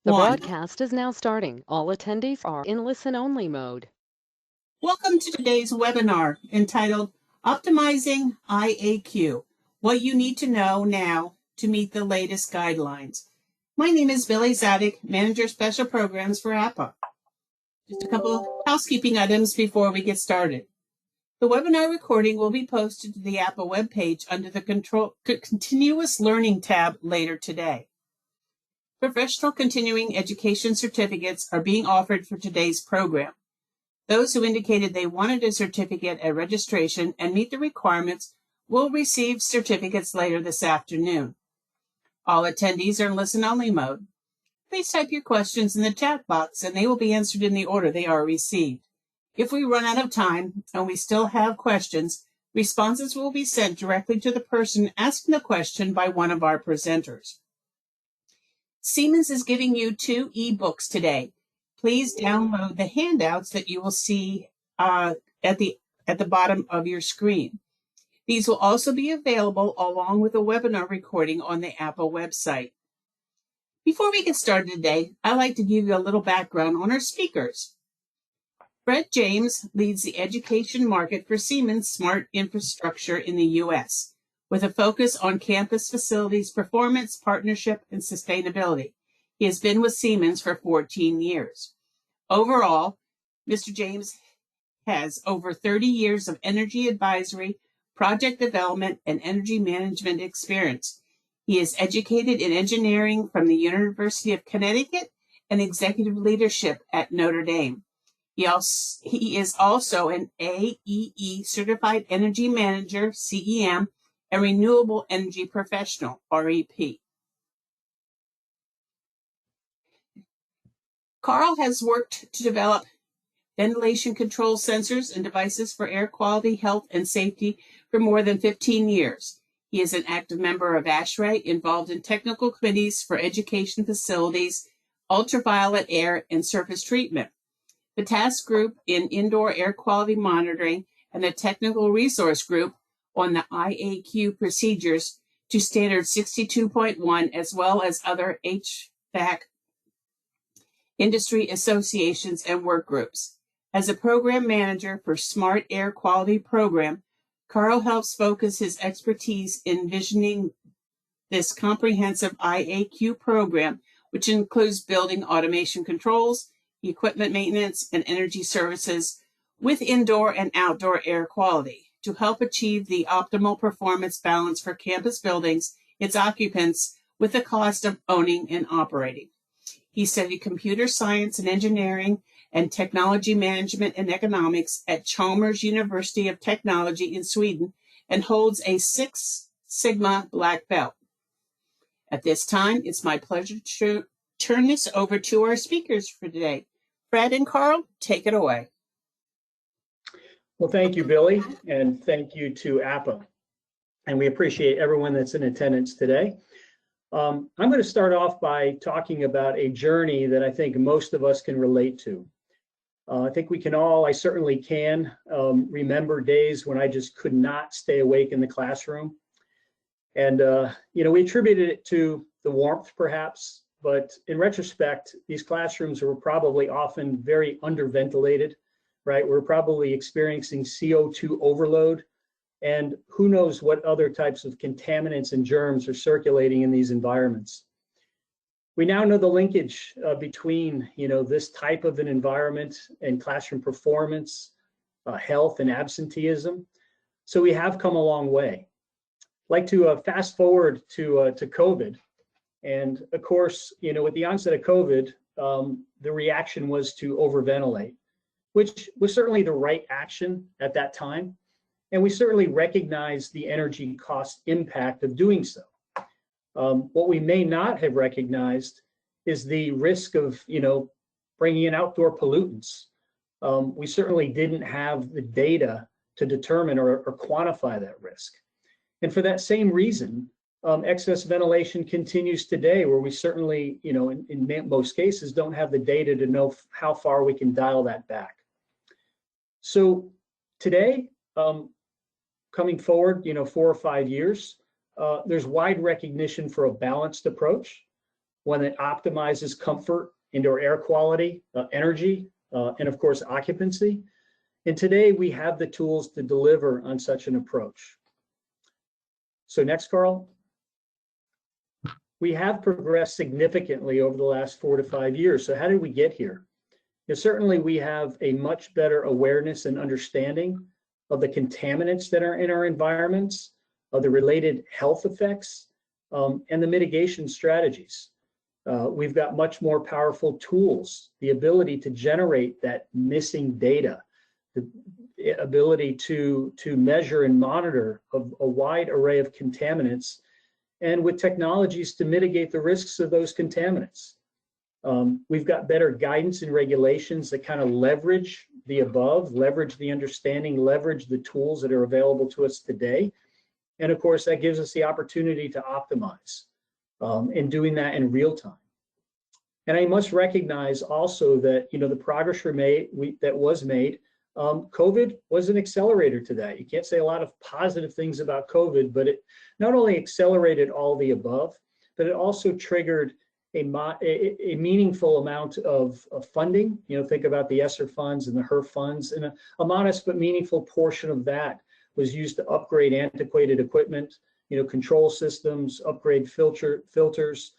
The One. broadcast is now starting. All attendees are in listen-only mode. Welcome to today's webinar entitled Optimizing IAQ, What You Need to Know Now to Meet the Latest Guidelines. My name is Billy Zadig, Manager Special Programs for APA. Just a couple of housekeeping items before we get started. The webinar recording will be posted to the APA webpage under the Continuous Learning tab later today. Professional continuing education certificates are being offered for today's program. Those who indicated they wanted a certificate at registration and meet the requirements will receive certificates later this afternoon. All attendees are in listen-only mode. Please type your questions in the chat box and they will be answered in the order they are received. If we run out of time and we still have questions, responses will be sent directly to the person asking the question by one of our presenters. Siemens is giving you 2 ebooks today. Please download the handouts that you will see at the bottom of your screen. These will also be available along with a webinar recording on the APA website. Before we get started today, I'd like to give you a little background on our speakers. Brett James leads the education market for Siemens Smart Infrastructure in the U.S., with a focus on campus facilities performance, partnership, and sustainability. He has been with Siemens for 14 years. Overall, Mr. James has over 30 years of energy advisory, project development, and energy management experience. He is educated in engineering from the University of Connecticut and executive leadership at Notre Dame. He is also an AEE Certified Energy Manager, CEM, and Renewable Energy Professional, REP. Carl has worked to develop ventilation control sensors and devices for air quality, health, and safety for more than 15 years. He is an active member of ASHRAE, involved in technical committees for education facilities, ultraviolet air, and surface treatment. The task group in indoor air quality monitoring and the technical resource group on the IAQ procedures to standard 62.1, as well as other HVAC industry associations and work groups. As a program manager for Smart Air Quality Program, Carl helps focus his expertise in envisioning this comprehensive IAQ program, which includes building automation controls, equipment maintenance, and energy services with indoor and outdoor air quality to help achieve the optimal performance balance for campus buildings, its occupants, with the cost of owning and operating. He studied computer science and engineering and technology management and economics at Chalmers University of Technology in Sweden and holds a 6 Sigma black belt. At this time, it's my pleasure to turn this over to our speakers for today. Fred and Carl, take it away. Well, thank you, Billy, and thank you to APA. And we appreciate everyone that's in attendance today. I'm going to start off by talking about a journey that I think most of us can relate to. I think we can all, I certainly can, remember days when I just could not stay awake in the classroom. And, we attributed it to the warmth, perhaps, but in retrospect, these classrooms were probably often very underventilated, right? We're probably experiencing CO2 overload, and who knows what other types of contaminants and germs are circulating in these environments. We now know the linkage between, this type of an environment and classroom performance, health, and absenteeism. So we have come a long way. I'd like to fast forward to COVID. And of course, with the onset of COVID, the reaction was to overventilate, which was certainly the right action at that time. And we certainly recognize the energy cost impact of doing so. What we may not have recognized is the risk of, bringing in outdoor pollutants. We certainly didn't have the data to determine or quantify that risk. And for that same reason, excess ventilation continues today, where we certainly, in most cases, don't have the data to know how far we can dial that back. So today, coming forward, 4 or 5 years, there's wide recognition for a balanced approach. one that optimizes comfort, indoor air quality, energy, and of course, occupancy. And today we have the tools to deliver on such an approach. So next, Carl. We have progressed significantly over the last 4 to 5 years. So how did we get here? Certainly we have a much better awareness and understanding of the contaminants that are in our environments, of the related health effects, and the mitigation strategies. We've got much more powerful tools, the ability to generate that missing data, the ability to measure and monitor a wide array of contaminants, and with technologies to mitigate the risks of those contaminants. We've got better guidance and regulations that kind of leverage the above, leverage the understanding, leverage the tools that are available to us today. And of course, that gives us the opportunity to optimize and doing that in real time. And I must recognize also that, the progress that was made, COVID was an accelerator to that. You can't say a lot of positive things about COVID, but it not only accelerated all the above, but it also triggered a meaningful amount of funding. Think about the ESSER funds and the HERF funds, and a modest but meaningful portion of that was used to upgrade antiquated equipment, control systems, upgrade filters,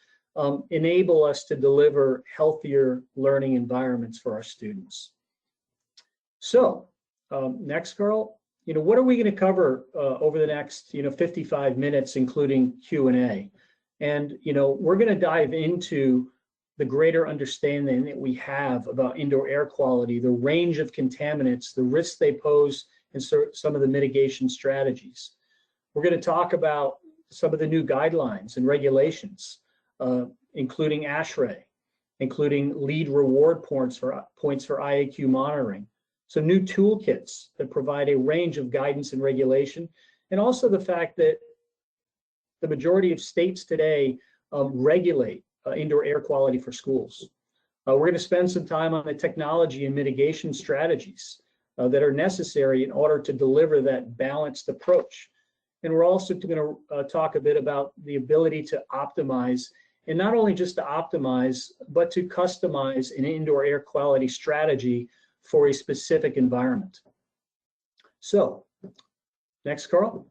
enable us to deliver healthier learning environments for our students. So next, Carl, what are we going to cover over the next 55 minutes, including Q&A? And we're going to dive into the greater understanding that we have about indoor air quality, the range of contaminants, the risks they pose, and some of the mitigation strategies. We're going to talk about some of the new guidelines and regulations, including ASHRAE, including lead reward points for IAQ monitoring, some new toolkits that provide a range of guidance and regulation, and also the fact that the majority of states today regulate indoor air quality for schools. We're going to spend some time on the technology and mitigation strategies that are necessary in order to deliver that balanced approach. And we're also going to talk a bit about the ability to optimize, and not only just to optimize, but to customize an indoor air quality strategy for a specific environment. So, next, Carl.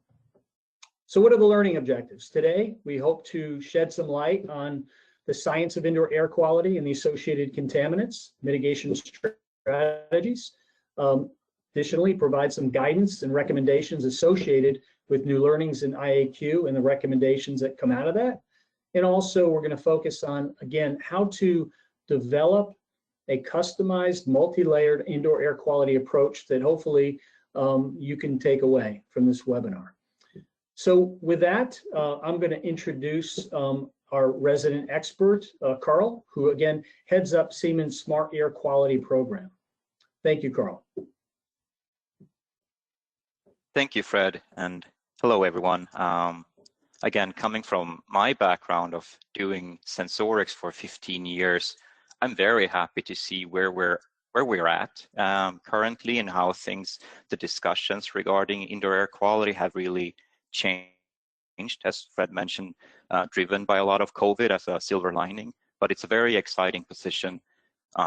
So what are the learning objectives? Today, we hope to shed some light on the science of indoor air quality and the associated contaminants, mitigation strategies. Additionally, provide some guidance and recommendations associated with new learnings in IAQ and the recommendations that come out of that. And also, we're going to focus on, again, how to develop a customized, multi-layered indoor air quality approach that hopefully you can take away from this webinar. So with that, I'm going to introduce our resident expert, Carl, who again heads up Siemens Smart Air Quality Program. Thank you, Carl. Thank you, Fred, and hello, everyone. Again, coming from my background of doing sensorics for 15 years, I'm very happy to see where we're at currently and how the discussions regarding indoor air quality have really changed, as Fred mentioned, driven by a lot of COVID as a silver lining, but it's a very exciting position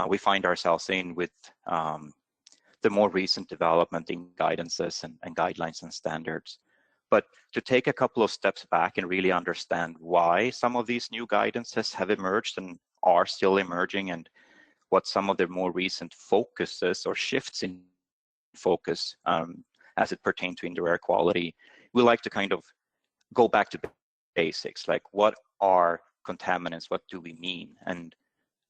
we find ourselves in with the more recent development in guidances and guidelines and standards. But to take a couple of steps back and really understand why some of these new guidances have emerged and are still emerging, and what some of the more recent focuses or shifts in focus as it pertains to indoor air quality, we like to kind of go back to basics, like what are contaminants, what do we mean? And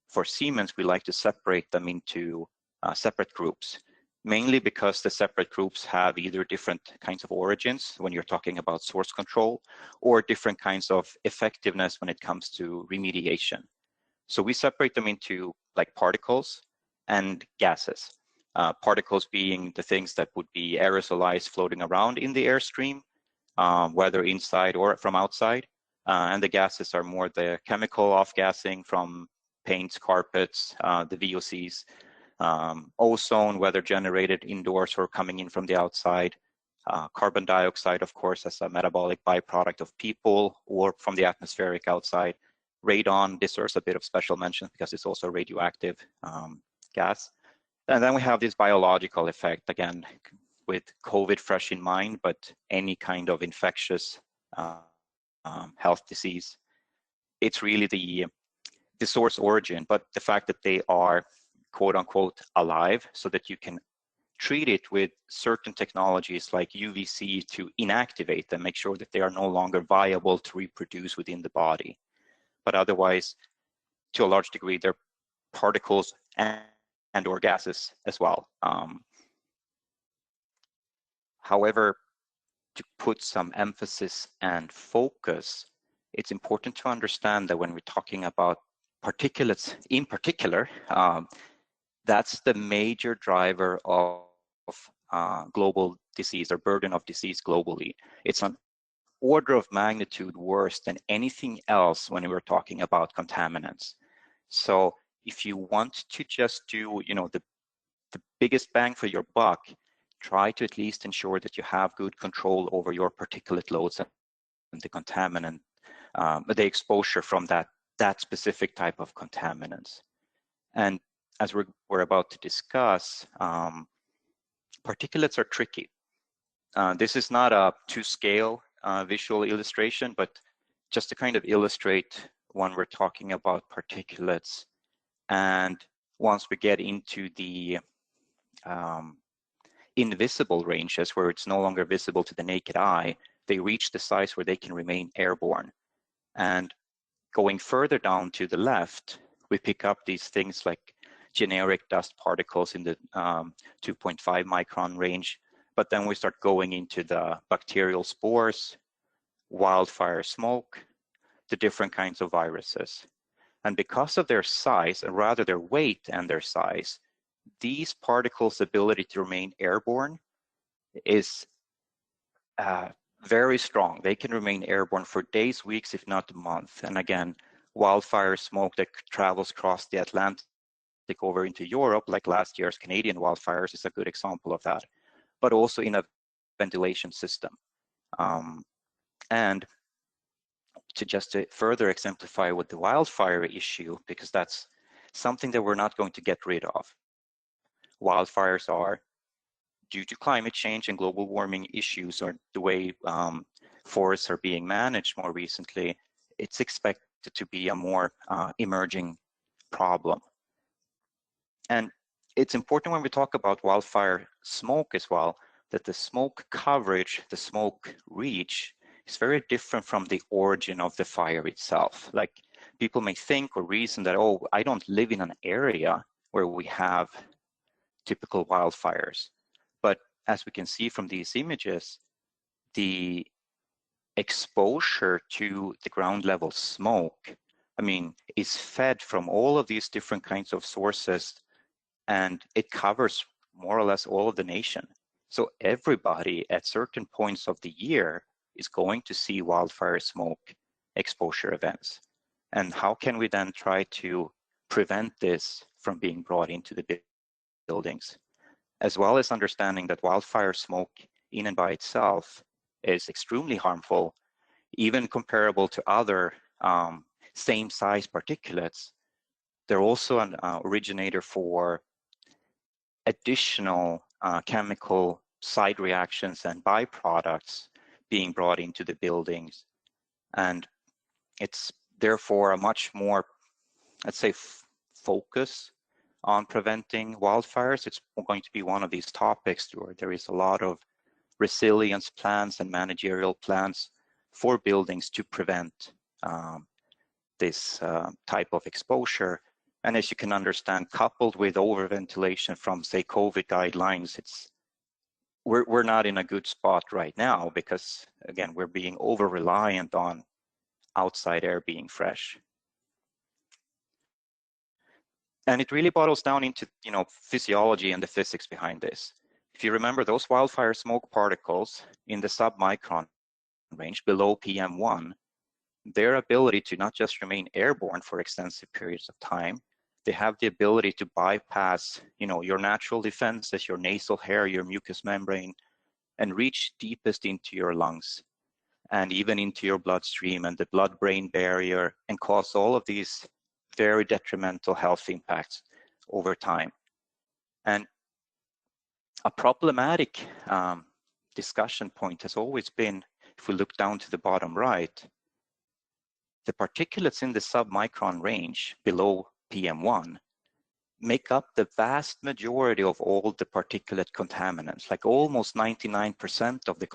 for Siemens, we like to separate them into separate groups, mainly because the separate groups have either different kinds of origins when you're talking about source control, or different kinds of effectiveness when it comes to remediation. So we separate them into like particles and gases. Particles being the things that would be aerosolized floating around in the airstream, whether inside or from outside. And the gases are more the chemical off-gassing from paints, carpets, the VOCs, ozone, whether generated indoors or coming in from the outside, carbon dioxide, of course, as a metabolic byproduct of people or from the atmospheric outside, Radon deserves a bit of special mention because it's also a radioactive gas. And then we have this biological effect, again, with COVID fresh in mind, but any kind of infectious health disease. It's really the source origin, but the fact that they are quote unquote alive so that you can treat it with certain technologies like UVC to inactivate them, make sure that they are no longer viable to reproduce within the body. But otherwise, to a large degree, they're particles and or gases as well. However, to put some emphasis and focus, it's important to understand that when we're talking about particulates in particular, that's the major driver of global disease or burden of disease globally. It's an order of magnitude worse than anything else when we're talking about contaminants. So if you want to just do, the biggest bang for your buck, try to at least ensure that you have good control over your particulate loads and the contaminant, the exposure from that specific type of contaminants. And as we're about to discuss, particulates are tricky. This is not a to-scale visual illustration, but just to kind of illustrate when we're talking about particulates. And once we get into the invisible ranges where it's no longer visible to the naked eye, they reach the size where they can remain airborne. And going further down to the left, we pick up these things like generic dust particles in the 2.5 micron range, but then we start going into the bacterial spores, wildfire smoke, the different kinds of viruses. And because of their size, and rather their weight and their size, these particles' ability to remain airborne is very strong. They can remain airborne for days, weeks, if not a month. And again, wildfire smoke that travels across the Atlantic over into Europe, like last year's Canadian wildfires, is a good example of that, but also in a ventilation system. And to further exemplify with the wildfire issue, because that's something that we're not going to get rid of. Wildfires are, due to climate change and global warming issues, or the way forests are being managed more recently, it's expected to be a more emerging problem. And it's important when we talk about wildfire smoke as well, that the smoke coverage, the smoke reach, is very different from the origin of the fire itself. Like, people may think or reason that, oh, I don't live in an area where we have typical wildfires. But as we can see from these images, the exposure to the ground level smoke, is fed from all of these different kinds of sources, and it covers more or less all of the nation. So everybody at certain points of the year is going to see wildfire smoke exposure events. And how can we then try to prevent this from being brought into the buildings? As well as understanding that wildfire smoke in and by itself is extremely harmful, even comparable to other same size particulates. They're also an originator for additional chemical side reactions and byproducts being brought into the buildings. And it's therefore a much more, let's say, focus on preventing wildfires. It's going to be one of these topics where there is a lot of resilience plans and managerial plans for buildings to prevent this type of exposure. And as you can understand, coupled with overventilation from, say, COVID guidelines, we're not in a good spot right now because, again, we're being over-reliant on outside air being fresh. And it really bottles down into, physiology and the physics behind this. If you remember, those wildfire smoke particles in the sub-micron range below PM1, their ability to not just remain airborne for extensive periods of time, they have the ability to bypass, your natural defenses, your nasal hair, your mucous membrane, and reach deepest into your lungs. and even into your bloodstream and the blood-brain barrier, and cause all of these very detrimental health impacts over time. And a problematic discussion point has always been, if we look down to the bottom right, the particulates in the submicron range below PM1 make up the vast majority of all the particulate contaminants, like almost 99% of the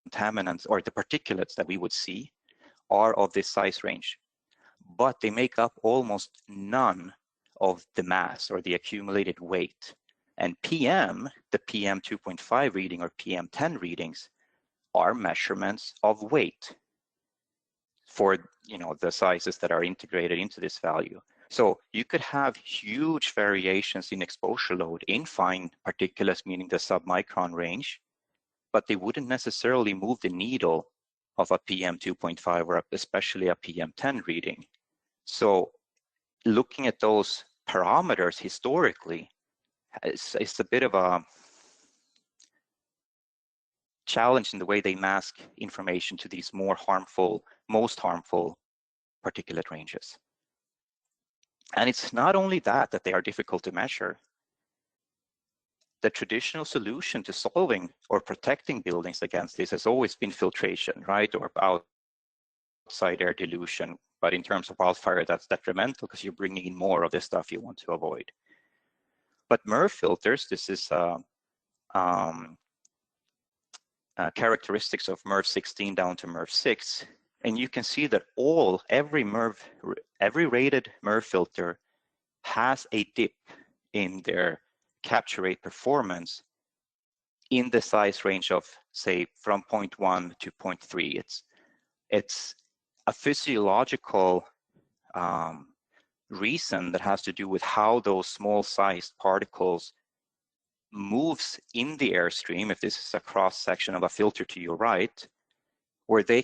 contaminants or the particulates that we would see are of this size range, but they make up almost none of the mass or the accumulated weight. And PM, the PM 2.5 reading or PM 10 readings, are measurements of weight for the sizes that are integrated into this value. So you could have huge variations in exposure load in fine particulates, meaning the submicron range, but they wouldn't necessarily move the needle of a PM 2.5 or especially a PM 10 reading. So looking at those parameters historically is a bit of a challenge in the way they mask information to these most harmful particulate ranges. And it's not only that they are difficult to measure. The traditional solution to solving or protecting buildings against this has always been filtration, right? Or outside air dilution. But in terms of wildfire, that's detrimental because you're bringing in more of the stuff you want to avoid. But MERV filters, this is characteristics of MERV 16 down to MERV 6. And you can see that every rated MERV filter has a dip in their capture rate performance in the size range of, say, from 0.1 to 0.3. It's a physiological reason that has to do with how those small sized particles moves in the airstream, if this is a cross section of a filter to your right, where they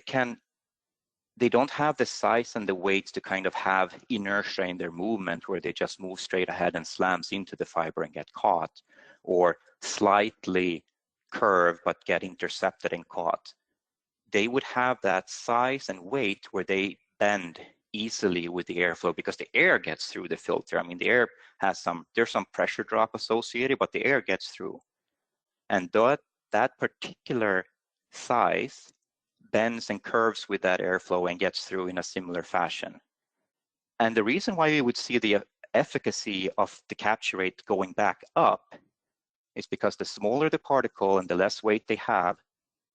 don't have the size and the weights to kind of have inertia in their movement where they just move straight ahead and slams into the fiber and get caught, or slightly curve but get intercepted and caught. They would have that size and weight where they bend easily with the airflow because the air gets through the filter. I mean, the air there's some pressure drop associated, but the air gets through. And that particular size bends and curves with that airflow and gets through in a similar fashion. And the reason why we would see the efficacy of the capture rate going back up is because the smaller the particle and the less weight they have,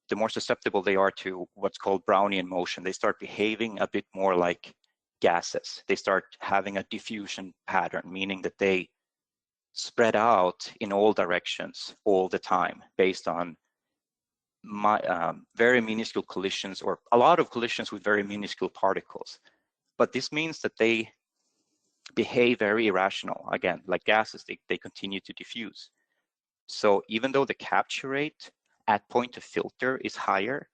the more susceptible they are to what's called Brownian motion. They start behaving a bit more like gases. They start having a diffusion pattern, meaning that they spread out in all directions all the time based on very minuscule collisions or a lot of collisions with very minuscule particles. But this means that they behave very irrational. Again, like gases, they continue to diffuse. So even though the capture rate at point of filter is higher,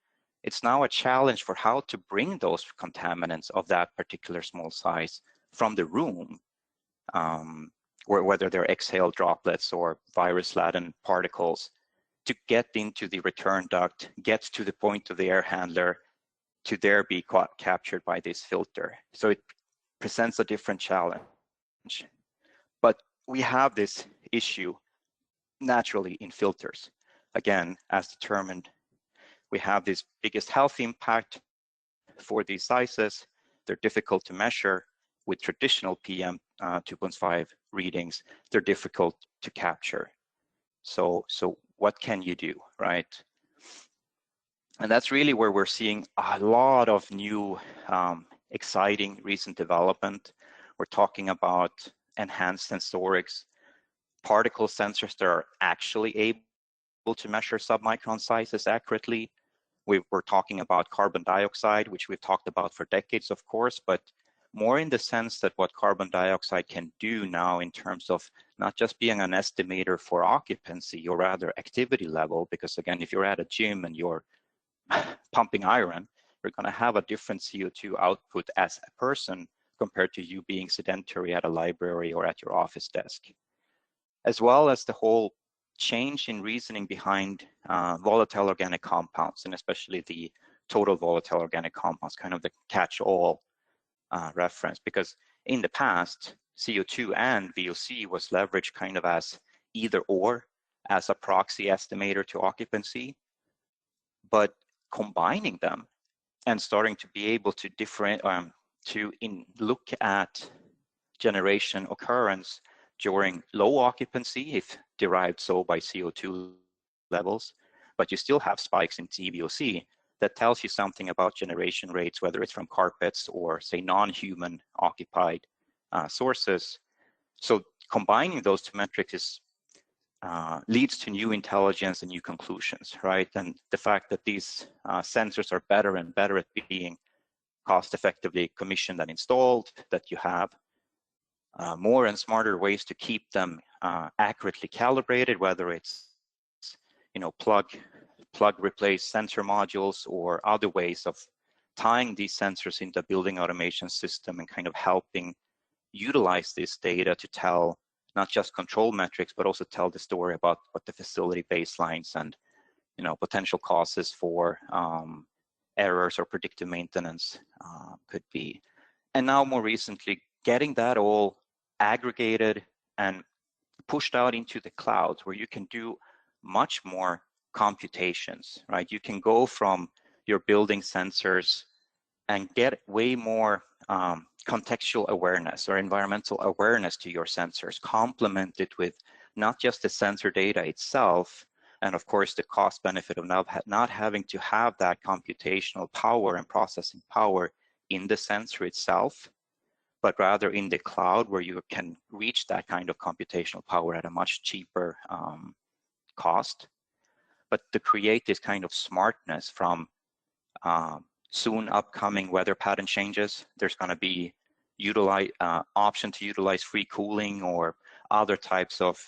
it's now a challenge for how to bring those contaminants of that particular small size from the room, or whether they're exhaled droplets or virus-laden particles, to get into the return duct, get to the point of the air handler, to there be captured by this filter. So it presents a different challenge. But we have this issue naturally in filters. Again, as determined, we have this biggest health impact for these sizes. They're difficult to measure with traditional PM 2.5 readings. They're difficult to capture. So what can you do, right? And that's really where we're seeing a lot of new, exciting recent development. We're talking about enhanced sensorics, particle sensors that are actually able to measure submicron sizes accurately. We're talking about carbon dioxide, which we've talked about for decades, of course, but more in the sense that what carbon dioxide can do now in terms of not just being an estimator for occupancy or rather activity level, because again, if you're at a gym and you're pumping iron, you're going to have a different CO2 output as a person compared to you being sedentary at a library or at your office desk. As well as the whole change in reasoning behind volatile organic compounds, and especially the total volatile organic compounds, kind of the catch-all reference, because in the past, CO2 and VOC was leveraged kind of as either or, as a proxy estimator to occupancy, but combining them and starting to be able to look at generation occurrence during low occupancy, if derived so by CO2 levels, but you still have spikes in TVOC, that tells you something about generation rates, whether it's from carpets or, say, non-human occupied sources. So combining those two metrics leads to new intelligence and new conclusions, right? And the fact that these sensors are better and better at being cost-effectively commissioned and installed, that you have more and smarter ways to keep them accurately calibrated, whether it's plug replace sensor modules or other ways of tying these sensors into a building automation system and kind of helping utilize this data to tell not just control metrics, but also tell the story about what the facility baselines and potential causes for errors or predictive maintenance could be. And now more recently, getting that all aggregated and pushed out into the cloud, where you can do much more computations, right? You can go from your building sensors and get way more contextual awareness or environmental awareness to your sensors, complemented with not just the sensor data itself, and of course the cost benefit of not having to have that computational power and processing power in the sensor itself, but rather in the cloud, where you can reach that kind of computational power at a much cheaper cost. But to create this kind of smartness from soon upcoming weather pattern changes, there's going to be option to utilize free cooling or other types of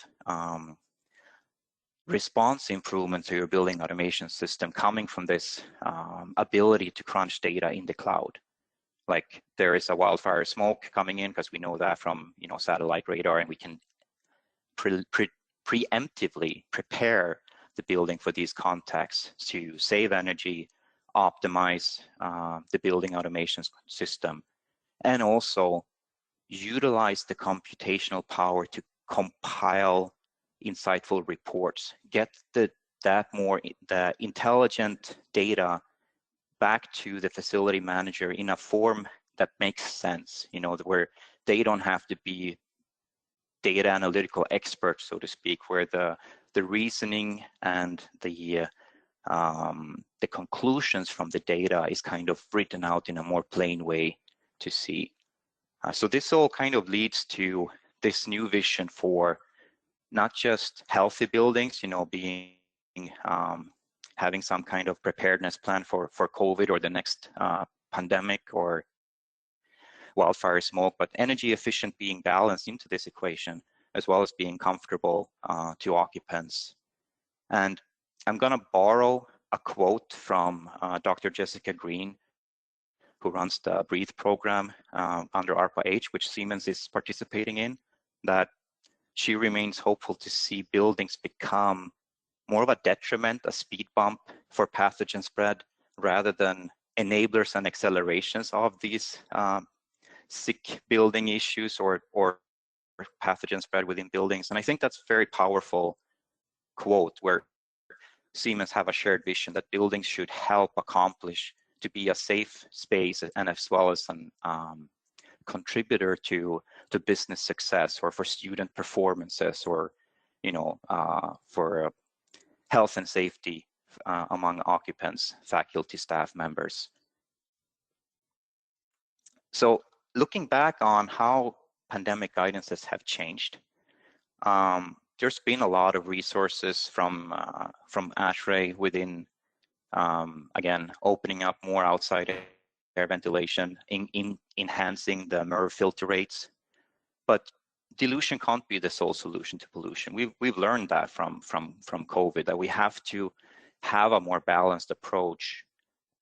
response improvements to your building automation system coming from this ability to crunch data in the cloud. Like there is a wildfire smoke coming in because we know that from satellite radar, and we can preemptively prepare the building for these contexts to save energy, optimize the building automation system, and also utilize the computational power to compile insightful reports, get the intelligent data back to the facility manager in a form that makes sense, where they don't have to be data analytical experts, so to speak, where the reasoning and the conclusions from the data is kind of written out in a more plain way to see. So this all kind of leads to this new vision for not just healthy buildings, being having some kind of preparedness plan for COVID or the next pandemic or wildfire smoke, but energy efficient being balanced into this equation, as well as being comfortable to occupants. And I'm going to borrow a quote from Dr. Jessica Green, who runs the BREATHE program under ARPA-H, which Siemens is participating in, that she remains hopeful to see buildings become more of a detriment, a speed bump for pathogen spread, rather than enablers and accelerations of these sick building issues or pathogen spread within buildings. And I think that's a very powerful quote, where Siemens have a shared vision that buildings should help accomplish to be a safe space, and as well as an contributor to business success, or for student performances, or for health and safety among occupants, faculty, staff members. So looking back on how pandemic guidances have changed, there's been a lot of resources from ASHRAE within, again, opening up more outside air ventilation, in enhancing the MERV filter rates. But dilution can't be the sole solution to pollution. We've learned that from COVID, that we have to have a more balanced approach,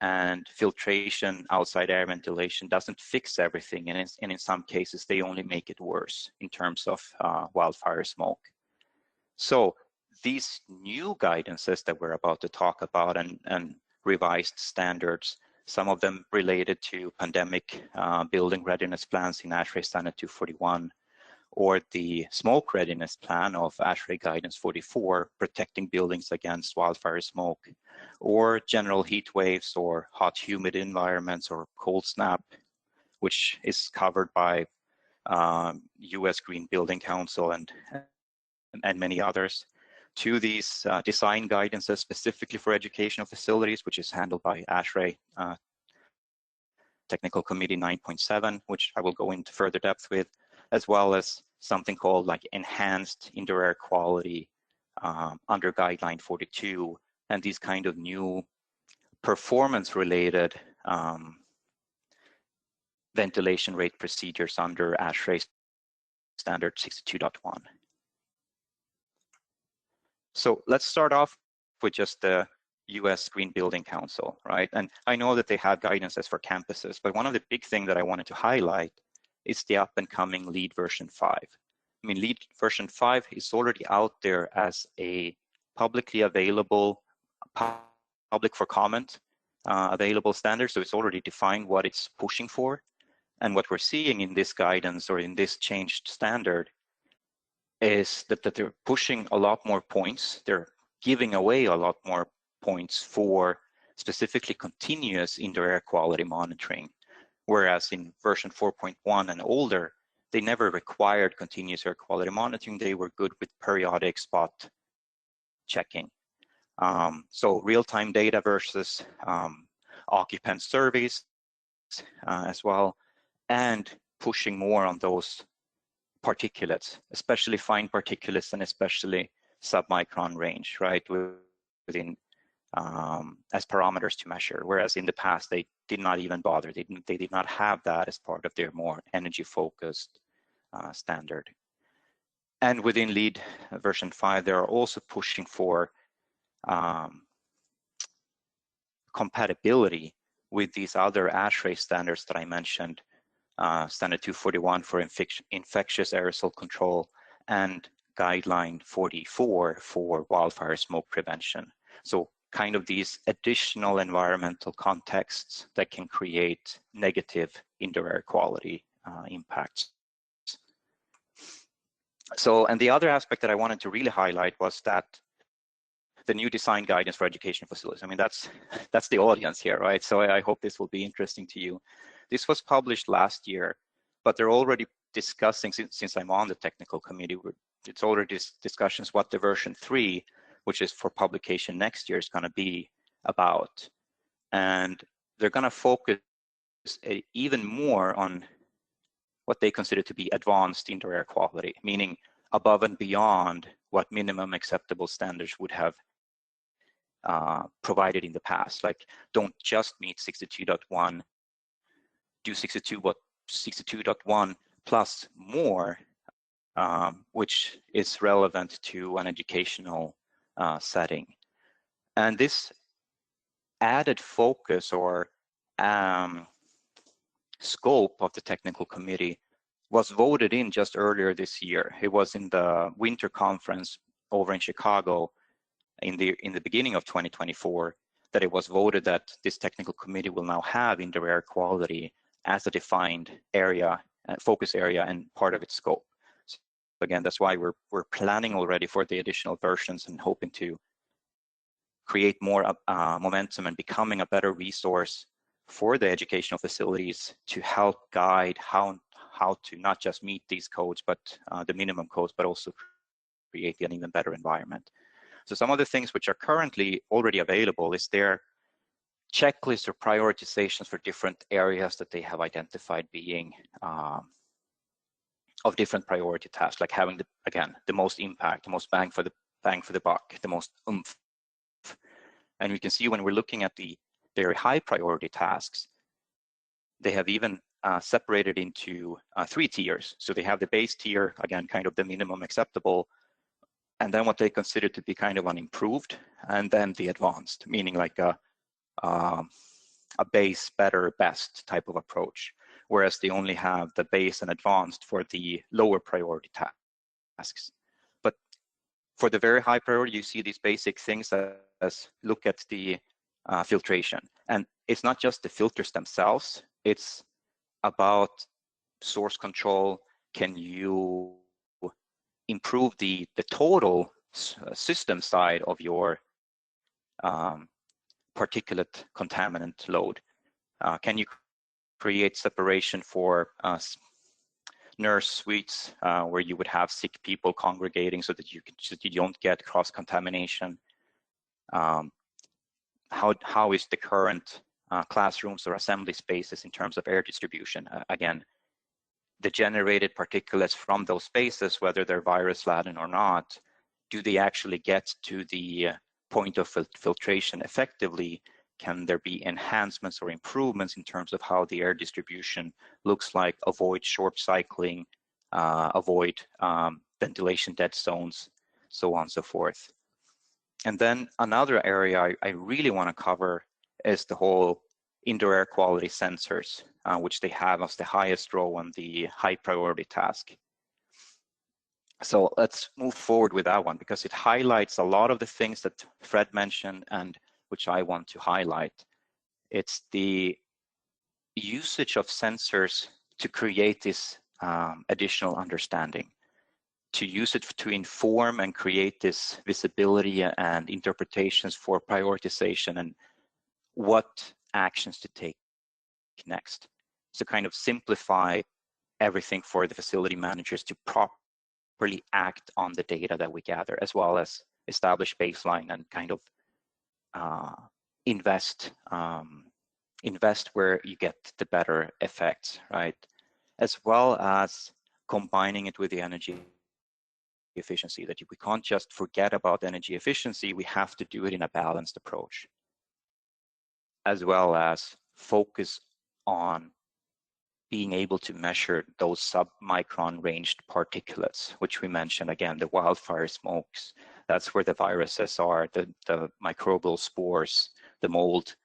and filtration, outside air ventilation doesn't fix everything, and in some cases they only make it worse in terms of wildfire smoke. So these new guidances that we're about to talk about, and revised standards, some of them related to pandemic building readiness plans in ASHRAE Standard 241, or the smoke readiness plan of ASHRAE Guidance 44, protecting buildings against wildfire smoke, or general heat waves or hot humid environments or cold snap, which is covered by US Green Building Council and many others, to these design guidances specifically for educational facilities, which is handled by ASHRAE Technical Committee 9.7, which I will go into further depth with, as well as something called like enhanced indoor air quality under guideline 42, and these kind of new performance related ventilation rate procedures under ASHRAE standard 62.1. So let's start off with just the US Green Building Council, right? And I know that they have guidances for campuses, but one of the big things that I wanted to highlight is the up and coming LEED version 5. I mean, LEED version 5 is already out there as a publicly available, public for comment, available standard. So it's already defined what it's pushing for. And what we're seeing in this guidance or in this changed standard is that they're pushing a lot more points. They're giving away a lot more points for specifically continuous indoor air quality monitoring. Whereas in version 4.1 and older, they never required continuous air quality monitoring. They were good with periodic spot checking. So real-time data versus occupant surveys as well, and pushing more on those particulates, especially fine particulates and especially submicron range, right, within as parameters to measure. Whereas in the past, they did not even bother. They did not have that as part of their more energy-focused standard. And within LEED version 5, they are also pushing for compatibility with these other ASHRAE standards that I mentioned, standard 241 for infectious aerosol control and guideline 44 for wildfire smoke prevention. So kind of these additional environmental contexts that can create negative indoor air quality impacts. So, and the other aspect that I wanted to really highlight was that the new design guidance for education facilities. I mean, that's the audience here, right? So I hope this will be interesting to you. This was published last year, but they're already discussing, since I'm on the technical committee, it's already discussions what the version 3, which is for publication next year, is going to be about. And they're going to focus even more on what they consider to be advanced indoor air quality, meaning above and beyond what minimum acceptable standards would have provided in the past. Like, don't just meet 62.1, do 62.1 plus more, which is relevant to an educational setting. And this added focus or scope of the technical committee was voted in just earlier this year. It was in the winter conference over in Chicago in the beginning of 2024 that it was voted that this technical committee will now have indoor air quality as a defined area, focus area, and part of its scope. So again, that's why we're planning already for the additional versions and hoping to create more momentum and becoming a better resource for the educational facilities to help guide how to not just meet these codes, but the minimum codes, but also create an even better environment. So some of the things which are currently already available is their checklists or prioritizations for different areas that they have identified being of different priority tasks, like having the most impact, the most bang for the buck, the most oomph. And we can see when we're looking at the very high priority tasks, they have even separated into 3 tiers. So they have the base tier, again, kind of the minimum acceptable, and then what they consider to be kind of an improved, and then the advanced, meaning like a base, better, best type of approach, whereas they only have the base and advanced for the lower priority tasks. But for the very high priority, you see these basic things as look at the filtration. And it's not just the filters themselves, it's about source control. Can you improve the total system side of your particulate contaminant load? Can you create separation for nurse suites where you would have sick people congregating so that you don't get cross-contamination? How is the current classrooms or assembly spaces in terms of air distribution? Again, the generated particulates from those spaces, whether they're virus laden or not, do they actually get to the point of filtration effectively? Can there be enhancements or improvements in terms of how the air distribution looks like? Avoid short cycling, avoid ventilation dead zones, so on and so forth. And then another area I really want to cover is the whole indoor air quality sensors, which they have as the highest row on the high priority task. So let's move forward with that one because it highlights a lot of the things that Fred mentioned and which I want to highlight. It's the usage of sensors to create this additional understanding, to use it to inform and create this visibility and interpretations for prioritization and what actions to take next. So kind of simplify everything for the facility managers to properly act on the data that we gather, as well as establish baseline and kind of invest where you get the better effects, right? As well as combining it with the energy efficiency, that we can't just forget about energy efficiency, we have to do it in a balanced approach, as well as focus on being able to measure those sub-micron ranged particulates, which we mentioned again, the wildfire smokes. That's where the viruses are, the microbial spores, the mold.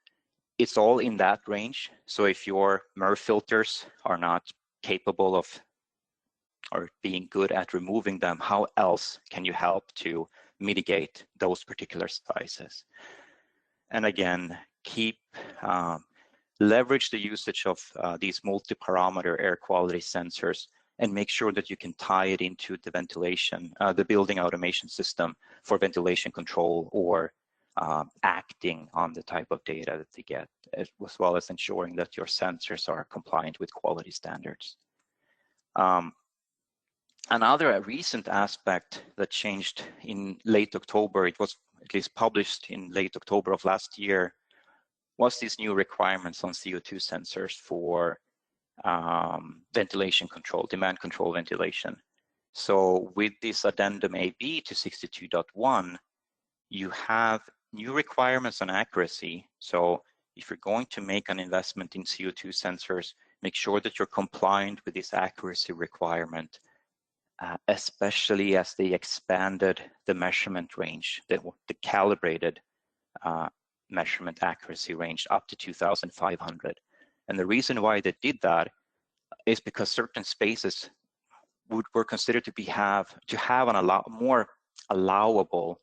It's all in that range. So if your MERV filters are not capable of or being good at removing them, how else can you help to mitigate those particular sizes? And again, leverage the usage of these multi-parameter air quality sensors and make sure that you can tie it into the ventilation, the building automation system for ventilation control or acting on the type of data that they get, as well as ensuring that your sensors are compliant with quality standards. Another recent aspect that changed in late October, it was at least published in late October of last year, was these new requirements on CO2 sensors for ventilation control, demand control ventilation. So with this addendum AB to 62.1, you have new requirements on accuracy. So if you're going to make an investment in CO2 sensors, make sure that you're compliant with this accuracy requirement, especially as they expanded the measurement range, the calibrated measurement accuracy range up to 2,500. And the reason why they did that is because certain spaces were considered to have a more allowable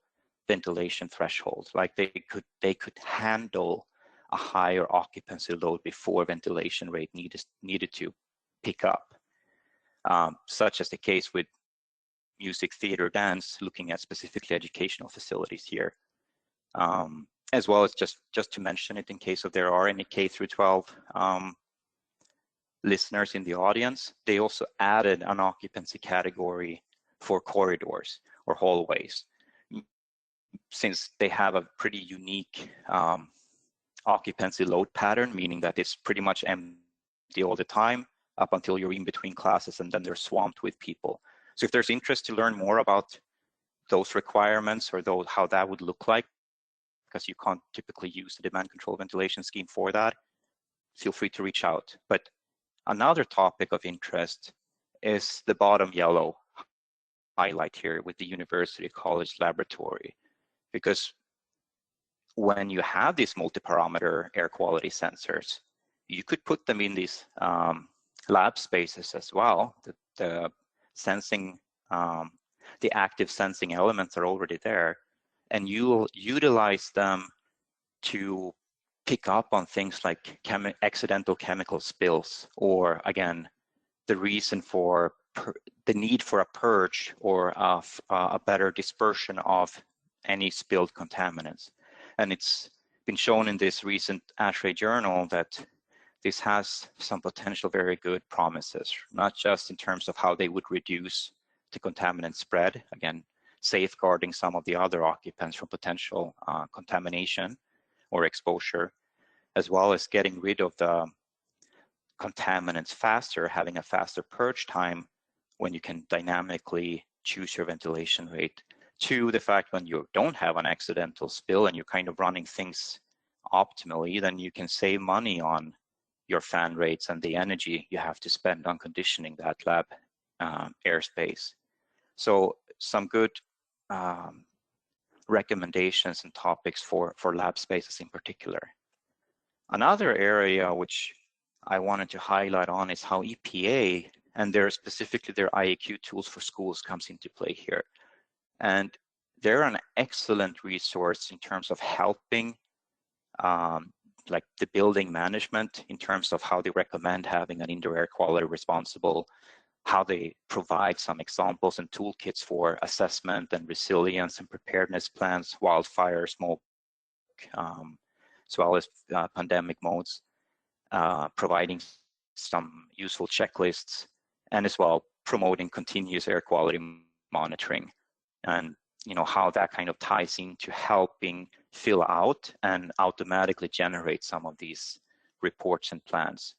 ventilation threshold, like they could handle a higher occupancy load before ventilation rate needed to pick up, such as the case with music, theater, dance, looking at specifically educational facilities here. As well as just to mention it in case if there are any K through 12 listeners in the audience, they also added an occupancy category for corridors or hallways, since they have a pretty unique occupancy load pattern, meaning that it's pretty much empty all the time up until you're in between classes and then they're swamped with people. So if there's interest to learn more about those requirements or how that would look like, because you can't typically use the demand control ventilation scheme for that, feel free to reach out. But another topic of interest is the bottom yellow highlight here with the university college laboratory, because when you have these multi-parameter air quality sensors, you could put them in these lab spaces as well. The sensing, the active sensing elements are already there, and you'll utilize them to pick up on things like accidental chemical spills, or again, the reason for the need for a purge or a better dispersion of any spilled contaminants. And it's been shown in this recent ASHRAE journal that this has some potential very good promises, not just in terms of how they would reduce the contaminant spread, again, safeguarding some of the other occupants from potential contamination or exposure, as well as getting rid of the contaminants faster, having a faster purge time when you can dynamically choose your ventilation rate, to the fact when you don't have an accidental spill and you're kind of running things optimally, then you can save money on your fan rates and the energy you have to spend on conditioning that lab airspace. So some good recommendations and topics for lab spaces in particular. Another area which I wanted to highlight on is how EPA and specifically their IAQ tools for schools comes into play here. And they're an excellent resource in terms of helping like the building management in terms of how they recommend having an indoor air quality responsible, how they provide some examples and toolkits for assessment and resilience and preparedness plans, wildfire, smoke, as well as pandemic modes, providing some useful checklists, and as well promoting continuous air quality monitoring, and how that kind of ties into helping fill out and automatically generate some of these reports and plans.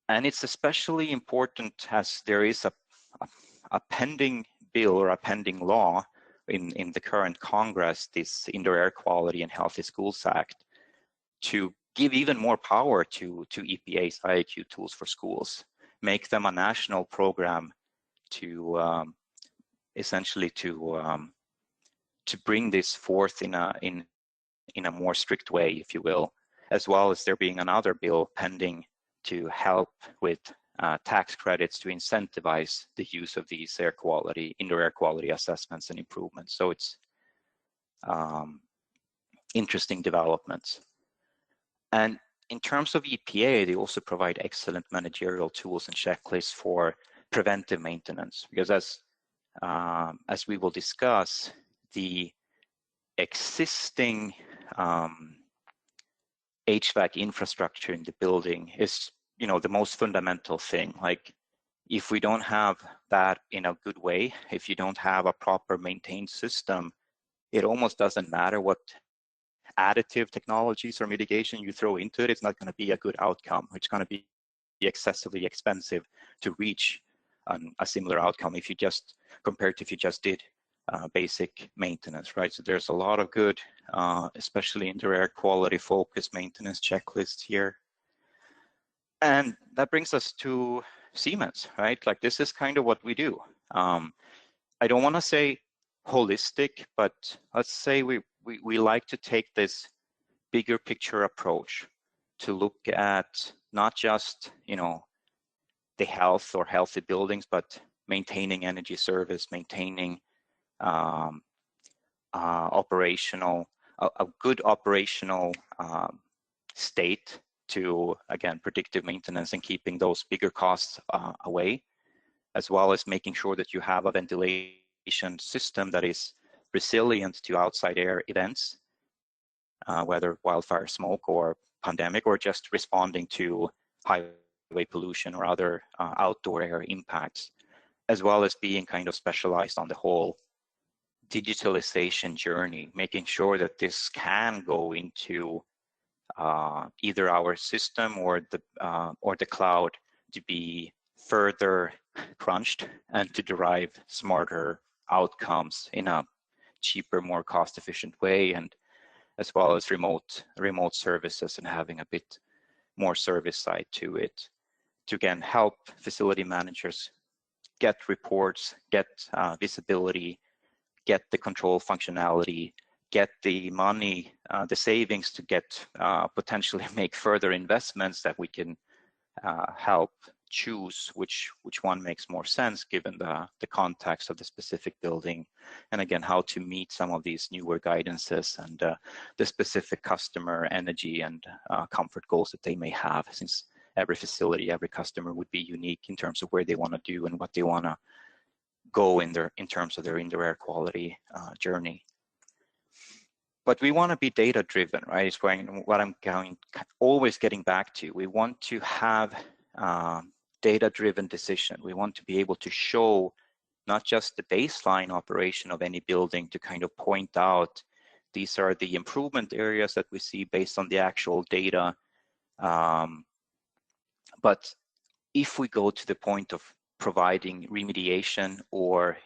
And it's especially important as there is a pending bill or a pending law in the current Congress, this Indoor Air Quality and Healthy Schools Act, to give even more power to EPA's IAQ tools for schools, make them a national program to essentially to bring this forth in a more strict way, if you will, as well as there being another bill pending to help with tax credits to incentivize the use of these indoor air quality assessments and improvements. So it's interesting developments. And in terms of EPA, they also provide excellent managerial tools and checklists for preventive maintenance, because as we will discuss, the existing HVAC infrastructure in the building is, the most fundamental thing. Like, if we don't have that in a good way, if you don't have a proper maintained system, it almost doesn't matter what additive technologies or mitigation you throw into it. It's not going to be a good outcome. It's going to be excessively expensive to reach a similar outcome if you just did basic maintenance, right? So there's a lot of good, especially indoor air quality focused maintenance checklists here. And that brings us to Siemens, right? Like, this is kind of what we do. I don't want to say holistic, but let's say we like to take this bigger picture approach to look at not just, the health or healthy buildings, but maintaining energy service, maintaining a good operational state to, again, predictive maintenance and keeping those bigger costs away, as well as making sure that you have a ventilation system that is resilient to outside air events, whether wildfire, smoke, or pandemic, or just responding to highway pollution or other outdoor air impacts, as well as being kind of specialized on the whole digitalization journey, making sure that this can go into either our system or the cloud to be further crunched and to derive smarter outcomes in a cheaper, more cost-efficient way, and as well as remote services and having a bit more service side to it, to again help facility managers get reports, get visibility, get the control functionality, get the money, the savings to get potentially make further investments that we can help choose which one makes more sense given the context of the specific building, and again how to meet some of these newer guidances and the specific customer energy and comfort goals that they may have, since every facility, every customer would be unique in terms of where they want to do and what they want to go in terms of their indoor air quality journey. But we want to be data driven, right? It's what I'm always getting back to. We want to have data driven decision. We want to be able to show not just the baseline operation of any building to kind of point out these are the improvement areas that we see based on the actual data. But if we go to the point of providing remediation or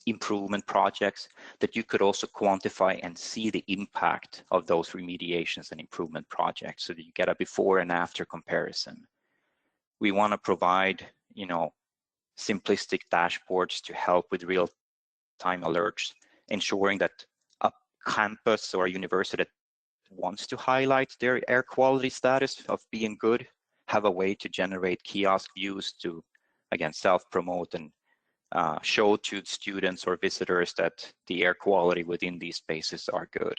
improvement projects, that you could also quantify and see the impact of those remediations and improvement projects, so that you get a before and after comparison. We want to provide, simplistic dashboards to help with real-time alerts, ensuring that a campus or a university that wants to highlight their air quality status of being good have a way to generate kiosk views to, again, self-promote and show to students or visitors that the air quality within these spaces are good,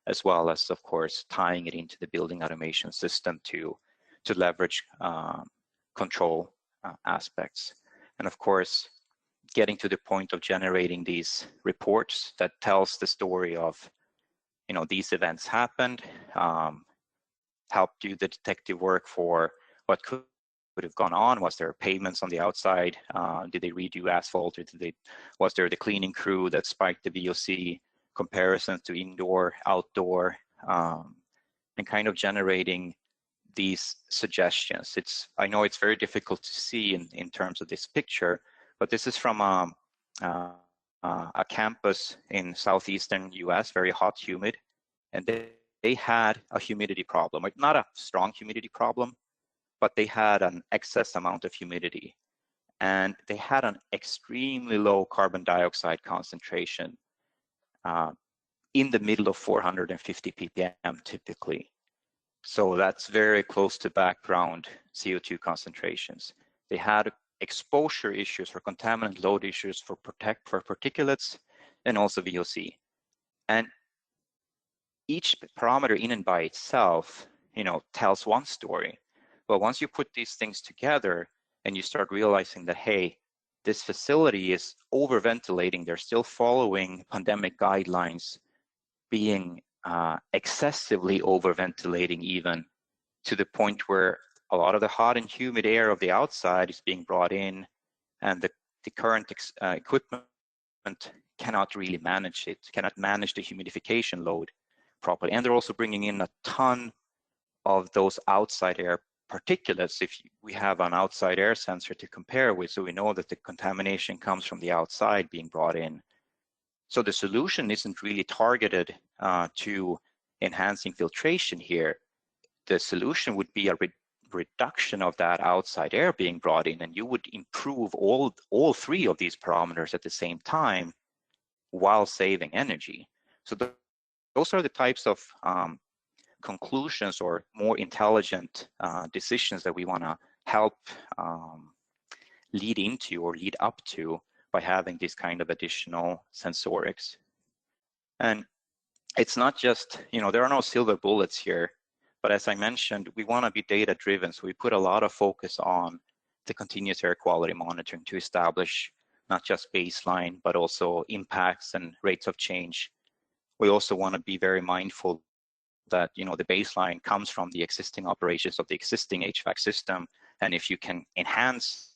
as well as, of course, tying it into the building automation system to leverage control aspects. And of course, getting to the point of generating these reports that tells the story of, these events happened, help do the detective work for what could have gone on. Was there pavements on the outside? Did they redo asphalt? Or was there the cleaning crew that spiked the VOC? Comparisons to indoor, outdoor, and kind of generating these suggestions. I know it's very difficult to see in terms of this picture, but this is from a campus in southeastern US, very hot, humid, and they had a humidity problem. Not a strong humidity problem, but they had an excess amount of humidity, and they had an extremely low carbon dioxide concentration in the middle of 450 ppm typically. So that's very close to background CO2 concentrations. They had exposure issues for contaminant load issues for particulates and also VOC. And each parameter in and by itself, tells one story. But once you put these things together and you start realizing that, hey, this facility is over-ventilating, they're still following pandemic guidelines, being excessively over-ventilating even, to the point where a lot of the hot and humid air of the outside is being brought in, and the current equipment cannot really manage it, cannot manage the humidification load properly. And they're also bringing in a ton of those outside air particulates if we have an outside air sensor to compare with, so we know that the contamination comes from the outside being brought in. So the solution isn't really targeted to enhancing filtration here. The solution would be a reduction of that outside air being brought in, and you would improve all three of these parameters at the same time while saving energy. So those are the types of conclusions or more intelligent decisions that we want to help lead into or lead up to by having this kind of additional sensorics. And it's not just, there are no silver bullets here, but as I mentioned, we want to be data driven. So we put a lot of focus on the continuous air quality monitoring to establish not just baseline, but also impacts and rates of change. We also want to be very mindful that, the baseline comes from the existing operations of the existing HVAC system. And if you can enhance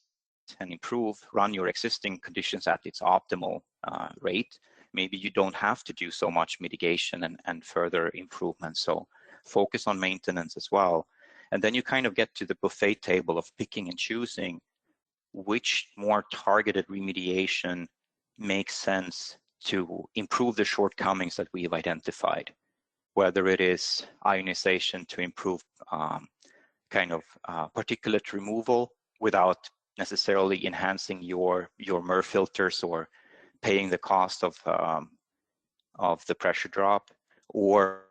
and improve, run your existing conditions at its optimal rate, maybe you don't have to do so much mitigation and further improvement. So focus on maintenance as well. And then you kind of get to the buffet table of picking and choosing which more targeted remediation makes sense to improve the shortcomings that we've identified, whether it is ionization to improve particulate removal without necessarily enhancing your MER filters or paying the cost of the pressure drop, or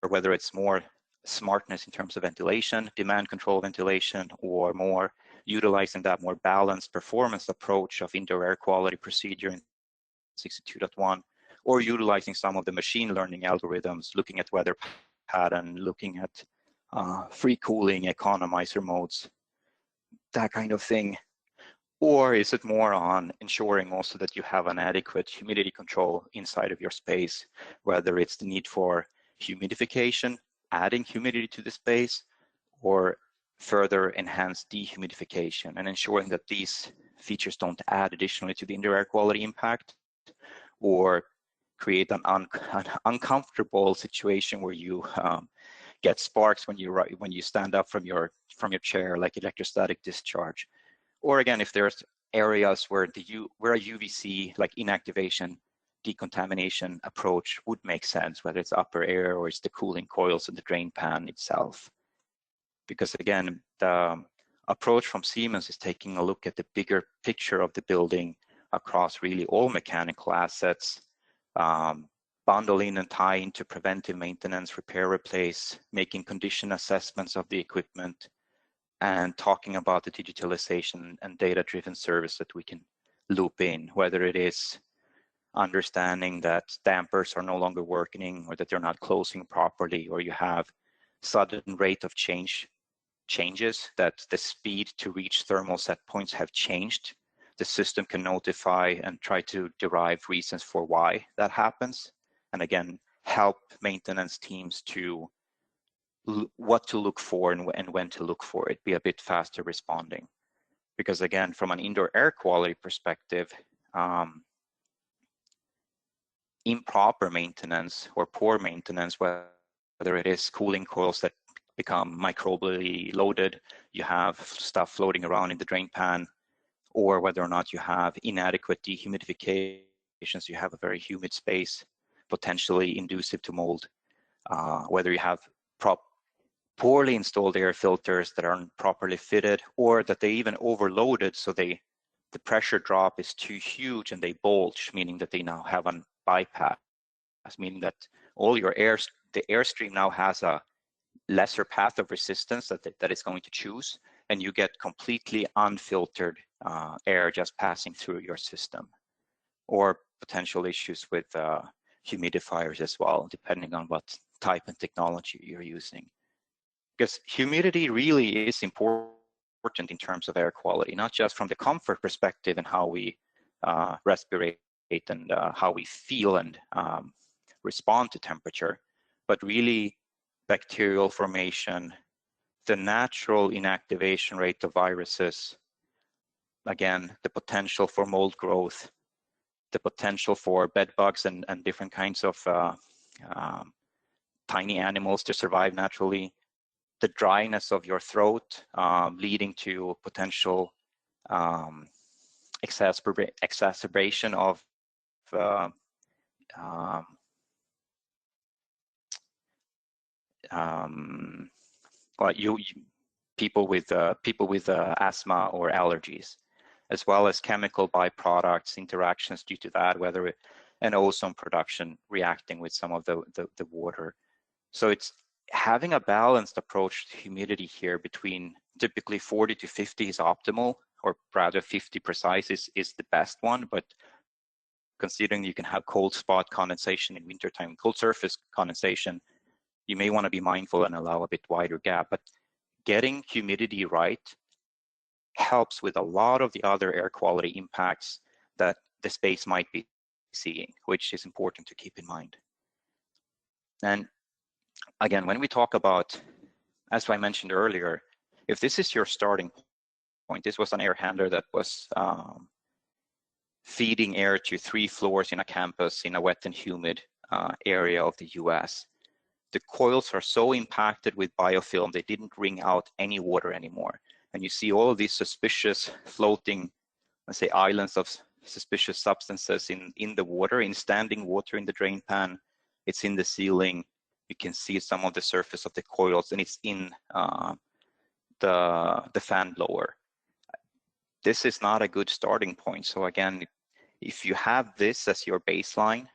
whether it's more smartness in terms of ventilation, demand control ventilation, or more utilizing that more balanced performance approach of indoor air quality procedure in 62.1, or utilizing some of the machine learning algorithms, looking at weather pattern, looking at free cooling, economizer modes, that kind of thing. Or is it more on ensuring also that you have an adequate humidity control inside of your space, whether it's the need for humidification, adding humidity to the space, or further enhanced dehumidification, and ensuring that these features don't add additionally to the indoor air quality impact or create an uncomfortable situation where you get sparks when you stand up from your chair, like electrostatic discharge. Or again, if there's areas where a UVC, like inactivation, decontamination approach would make sense, whether it's upper air or it's the cooling coils and the drain pan itself. Because again, the approach from Siemens is taking a look at the bigger picture of the building across really all mechanical assets, bundle in and tie into preventive maintenance, repair, replace, making condition assessments of the equipment, and talking about the digitalization and data-driven service that we can loop in, whether it is understanding that dampers are no longer working or that they're not closing properly, or you have sudden rate of changes, that the speed to reach thermal set points have changed. The system can notify and try to derive reasons for why that happens. And again, help maintenance teams to what to look for and when to look for it, be a bit faster responding. Because again, from an indoor air quality perspective, improper maintenance or poor maintenance, whether it is cooling coils that become microbially loaded, you have stuff floating around in the drain pan, or whether or not you have inadequate dehumidifications, you have a very humid space, potentially inducive to mold, whether you have poorly installed air filters that aren't properly fitted, or that they even overloaded, so the pressure drop is too huge and they bulge, meaning that they now have a bypass, meaning that all your the airstream now has a lesser path of resistance that it's going to choose, and you get completely unfiltered air just passing through your system. Or potential issues with humidifiers as well, depending on what type and technology you're using. Because humidity really is important in terms of air quality, not just from the comfort perspective and how we respirate and how we feel and respond to temperature, but really bacterial formation, the natural inactivation rate of viruses, again, the potential for mold growth, the potential for bed bugs and different kinds of tiny animals to survive naturally, the dryness of your throat, leading to potential exacerbation of people with asthma or allergies, as well as chemical byproducts, interactions due to that, whether an ozone production reacting with some of the water. So it's having a balanced approach to humidity here between typically 40 to 50 is optimal, or rather 50 precise is the best one, but considering you can have cold spot condensation in wintertime, cold surface condensation, you may want to be mindful and allow a bit wider gap. But getting humidity right helps with a lot of the other air quality impacts that the space might be seeing, which is important to keep in mind. And again, when we talk about, as I mentioned earlier, if this is your starting point, this was an air handler that was feeding air to 3 floors in a campus in a wet and humid area of the US. The coils are so impacted with biofilm, they didn't wring out any water anymore. And you see all of these suspicious floating, let's say, islands of suspicious substances in the water, in standing water in the drain pan. It's in the ceiling. You can see some of the surface of the coils, and it's in the fan blower. This is not a good starting point. So again, if you have this as your baseline,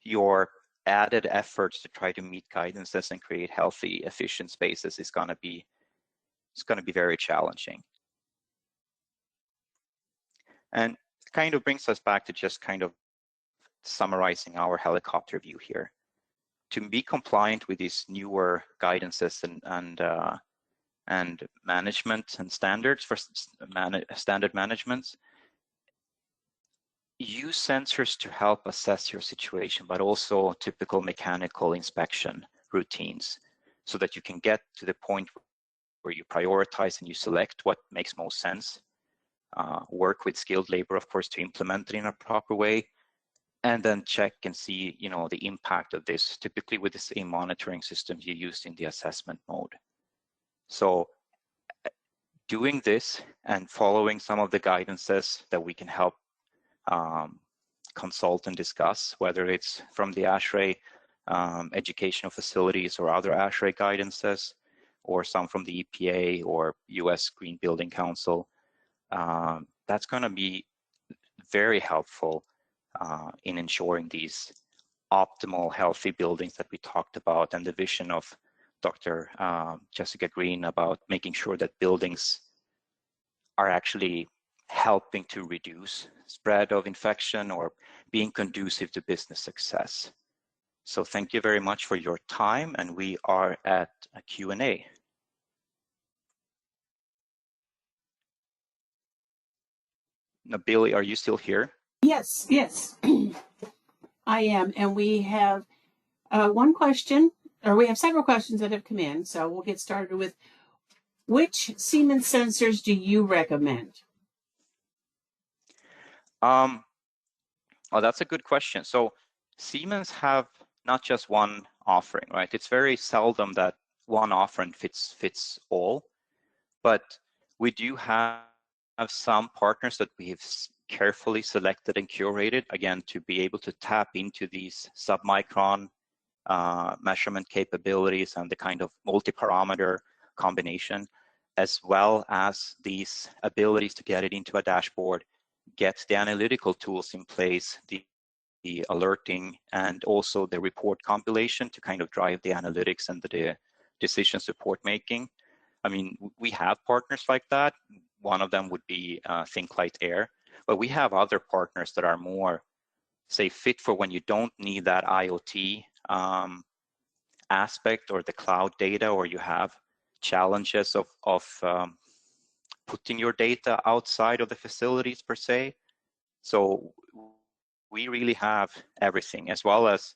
your added efforts to try to meet guidances and create healthy, efficient spaces is going to be very challenging. And it kind of brings us back to just kind of summarizing our helicopter view here. To be compliant with these newer guidances and management and standards for standard management, use sensors to help assess your situation, but also typical mechanical inspection routines so that you can get to the point where you prioritize and you select what makes most sense. Work with skilled labor, of course, to implement it in a proper way, and then check and see, the impact of this, typically with the same monitoring systems you used in the assessment mode. So doing this and following some of the guidances that we can help consult and discuss, whether it's from the ASHRAE educational facilities or other ASHRAE guidances, or some from the EPA or US Green Building Council, that's going to be very helpful in ensuring these optimal, healthy buildings that we talked about, and the vision of Dr. Jessica Green about making sure that buildings are actually helping to reduce spread of infection or being conducive to business success. So thank you very much for your time, and we are at a Q&A. Now, Billy, are you still here? Yes, I am. And we have one question, or we have several questions that have come in. So we'll get started with, which Siemens sensors do you recommend? Oh, that's a good question. So Siemens have not just one offering, right? It's very seldom that one offering fits all, but we do have some partners that we have carefully selected and curated, again, to be able to tap into these submicron measurement capabilities and the kind of multi-parameter combination, as well as these abilities to get it into a dashboard, get the analytical tools in place, the alerting, and also the report compilation to kind of drive the analytics and the decision support making. I mean, we have partners like that. One of them would be ThinkLight Air, but we have other partners that are more, say, fit for when you don't need that IoT aspect or the cloud data, or you have challenges of putting your data outside of the facilities per se. So we really have everything, as well as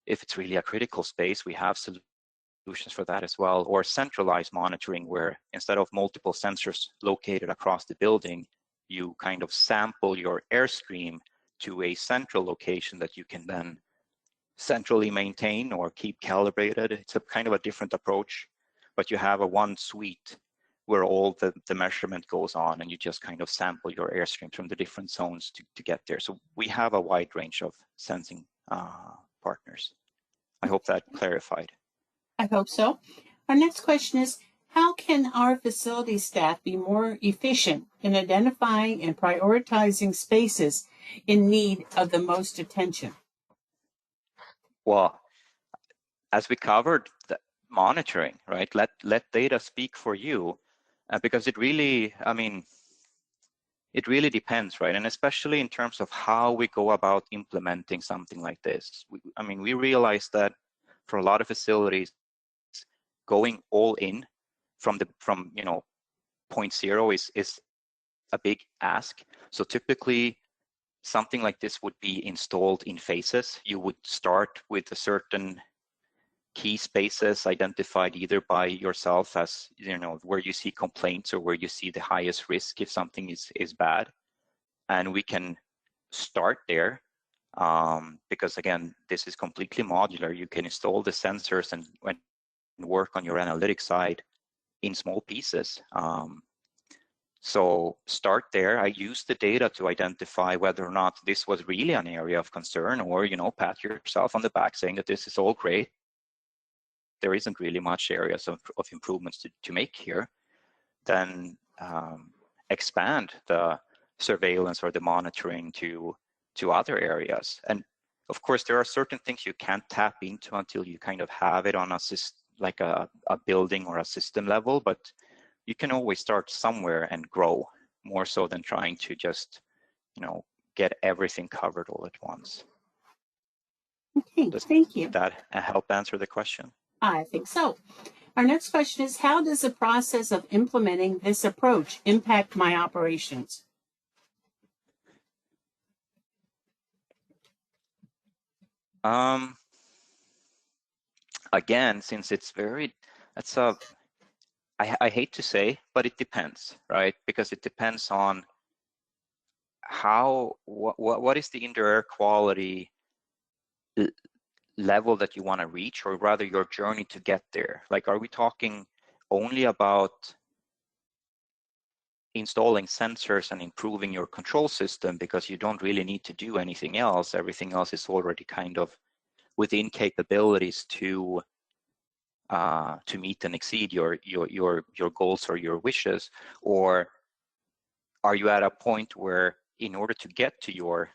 if it's really a critical space, we have solutions for that as well, or centralized monitoring, where instead of multiple sensors located across the building, you kind of sample your airstream to a central location that you can then centrally maintain or keep calibrated. It's a kind of a different approach, but you have a one suite where all the measurement goes on, and you just kind of sample your airstream from the different zones to get there. So we have a wide range of sensing partners. I hope that clarified. I hope so. Our next question is, how can our facility staff be more efficient in identifying and prioritizing spaces in need of the most attention? Well, as we covered, the monitoring, right? Let data speak for you, because it really, it really depends, right? And especially in terms of how we go about implementing something like this. We realize that for a lot of facilities, going all in from point zero is a big ask. So typically, something like this would be installed in phases. You would start with a certain key spaces identified either by yourself as, where you see complaints or where you see the highest risk if something is bad. And we can start there because, again, this is completely modular. You can install the sensors and work on your analytics side in small pieces. So start there. I use the data to identify whether or not this was really an area of concern, or, pat yourself on the back saying that this is all great. There isn't really much areas of improvements to make here. Then expand the surveillance or the monitoring to other areas. And of course, there are certain things you can't tap into until you kind of have it on like a building or a system level, but you can always start somewhere and grow, more so than trying to just get everything covered all at once. Okay, Does thank you. that help answer the question? I think so. Our next question is, how does the process of implementing this approach impact my operations? Again, since it's I hate to say, but it depends, right? Because it depends on what is the indoor air quality level that you want to reach, or rather your journey to get there. Like, are we talking only about installing sensors and improving your control system because you don't really need to do anything else? Everything else is already kind of within capabilities to meet and exceed your goals or your wishes? Or are you at a point where, in order to get to your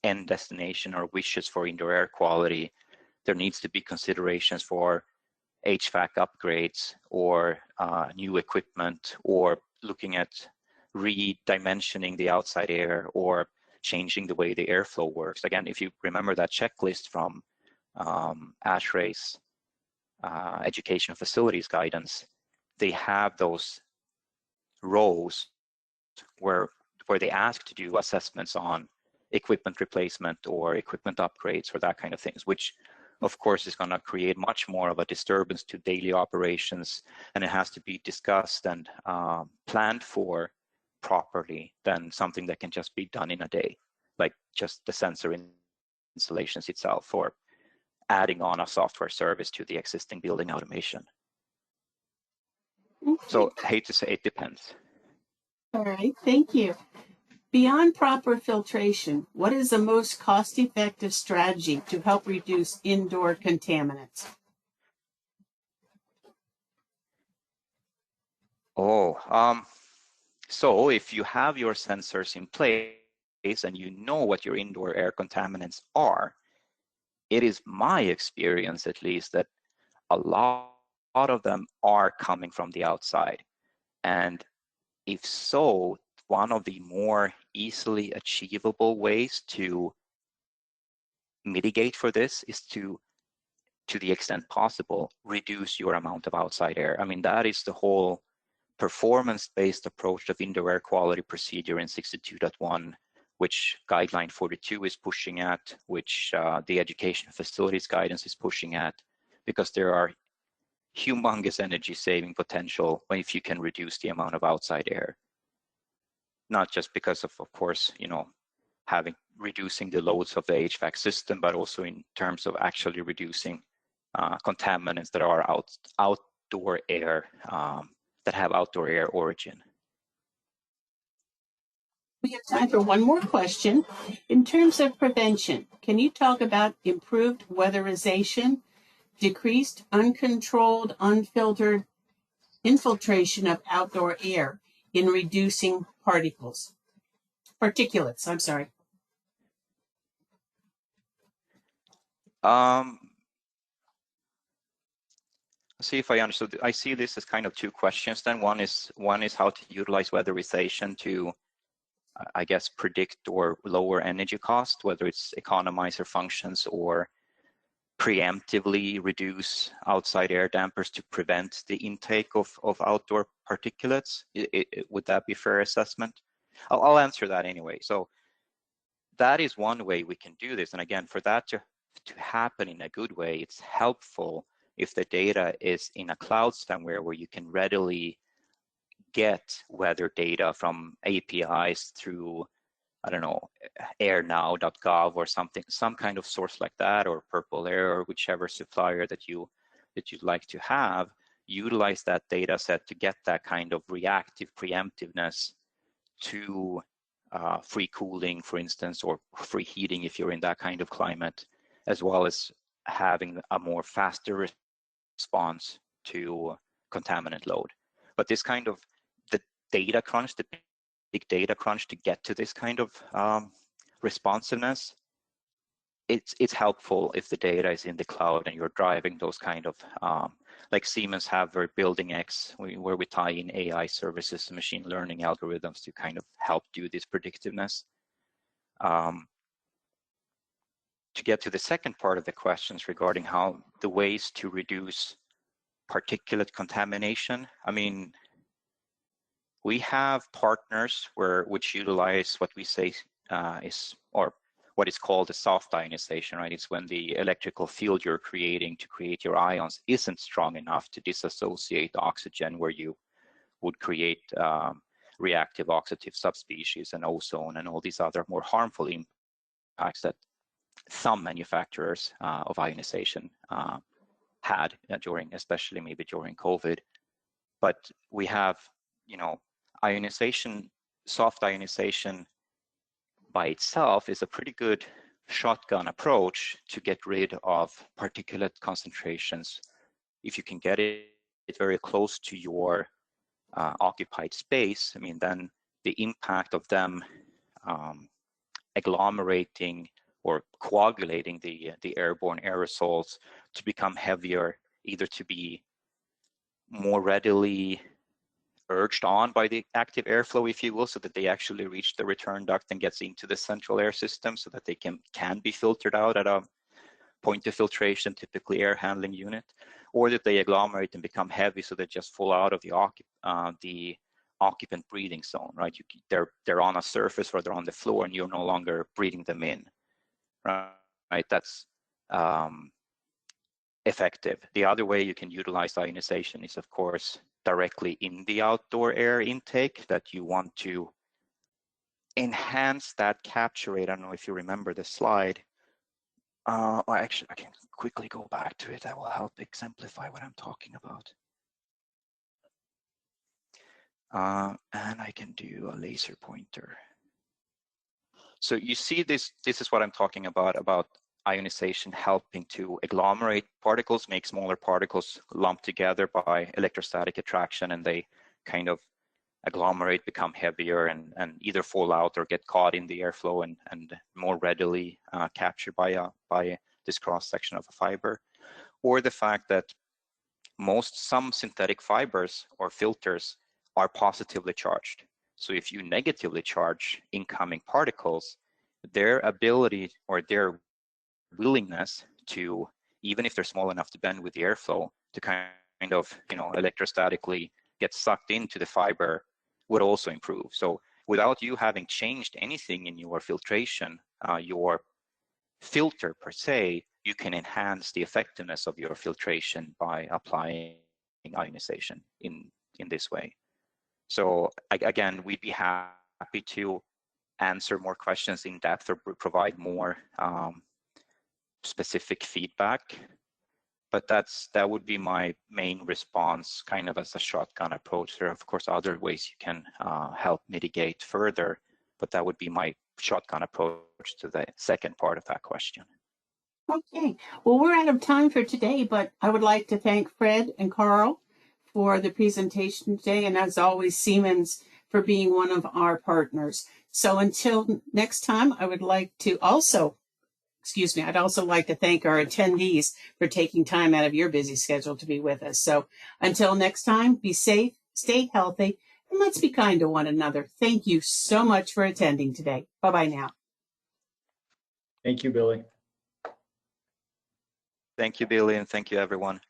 end destination or wishes for indoor air quality, there needs to be considerations for HVAC upgrades or new equipment, or looking at redimensioning the outside air, or changing the way the airflow works? Again, if you remember that checklist from ASHRAE's education facilities guidance, they have those rows where they ask to do assessments on equipment replacement or equipment upgrades or that kind of things, which of course is going to create much more of a disturbance to daily operations, and it has to be discussed and planned for properly than something that can just be done in a day, like just the sensor installations itself, or adding on a software service to the existing building automation. Okay. So I hate to say, it depends. All right, thank you. Beyond proper filtration, what is the most cost-effective strategy to help reduce indoor contaminants? So if you have your sensors in place and you know what your indoor air contaminants are, it is my experience, at least, that a lot of them are coming from the outside. And if so, one of the more easily achievable ways to mitigate for this is to the extent possible, reduce your amount of outside air. I mean, that is the whole performance-based approach of indoor air quality procedure in 62.1, which guideline 42 is pushing at, which the education facilities guidance is pushing at, because there are humongous energy saving potential if you can reduce the amount of outside air. Not just because of course, reducing the loads of the HVAC system, but also in terms of actually reducing contaminants that are outdoor air, that have outdoor air origin. We have time for one more question. In terms of prevention, can you talk about improved weatherization, decreased uncontrolled, unfiltered infiltration of outdoor air in reducing particulates, I'm sorry. See if I understood. I see this as kind of two questions then. One is how to utilize weatherization to, I guess, predict or lower energy cost, whether it's economizer functions or preemptively reduce outside air dampers to prevent the intake of outdoor particulates. Would that be a fair assessment? I'll answer that anyway. So that is one way we can do this. And again, for that to happen in a good way, it's helpful if the data is in a cloud somewhere where you can readily get weather data from APIs through, I don't know, airnow.gov or something, some kind of source like that, or Purple Air, or whichever supplier that you'd like to have. Utilize that data set to get that kind of reactive preemptiveness to free cooling, for instance, or free heating if you're in that kind of climate, as well as having a more faster response to contaminant load. But this kind of the data crunch, the big data crunch to get to this kind of responsiveness, it's helpful if the data is in the cloud and you're driving those kind of like Siemens have their Building X, where we tie in AI services and machine learning algorithms to kind of help do this predictiveness. To get to the second part of the questions regarding how the ways to reduce particulate contamination, I mean, we have partners which utilize what we say or what is called a soft ionization, right? It's when the electrical field you're creating to create your ions isn't strong enough to disassociate oxygen, where you would create reactive oxidative subspecies and ozone and all these other more harmful impacts that some manufacturers of ionization had especially maybe during COVID. But we have, ionization, soft ionization by itself is a pretty good shotgun approach to get rid of particulate concentrations. If you can get it very close to your occupied space, I mean, then the impact of them agglomerating or coagulating the airborne aerosols to become heavier, either to be more readily urged on by the active airflow, if you will, so that they actually reach the return duct and gets into the central air system so that they can be filtered out at a point of filtration, typically air handling unit, or that they agglomerate and become heavy so they just fall out of the occupant breathing zone, right? They're on a surface or they're on the floor and you're no longer breathing them in, right? That's effective. The other way you can utilize ionization is, of course, directly in the outdoor air intake, that you want to enhance that capture rate. I don't know if you remember the slide. Actually, I can quickly go back to it. That will help exemplify what I'm talking about. And I can do a laser pointer. So you see this is what I'm talking about ionization helping to agglomerate particles, make smaller particles lump together by electrostatic attraction, and they kind of agglomerate, become heavier, and either fall out or get caught in the airflow and more readily captured by this cross section of a fiber. Or the fact that some synthetic fibers or filters are positively charged. So if you negatively charge incoming particles, their ability or their willingness to, even if they're small enough to bend with the airflow, to kind of, electrostatically get sucked into the fiber would also improve. So without you having changed anything in your filtration, your filter per se, you can enhance the effectiveness of your filtration by applying ionization in this way. So again, we'd be happy to answer more questions in depth or provide more specific feedback, but that would be my main response, kind of as a shotgun approach. There are, of course, other ways you can help mitigate further, but that would be my shotgun approach to the second part of that question. Okay, well, we're out of time for today, but I would like to thank Fred and Carl for the presentation today, and as always, Siemens for being one of our partners. So until next time, I'd also like to thank our attendees for taking time out of your busy schedule to be with us. So until next time, be safe, stay healthy, and let's be kind to one another. Thank you so much for attending today. Bye-bye now. Thank you, Billy. Thank you, Billy, and thank you, everyone.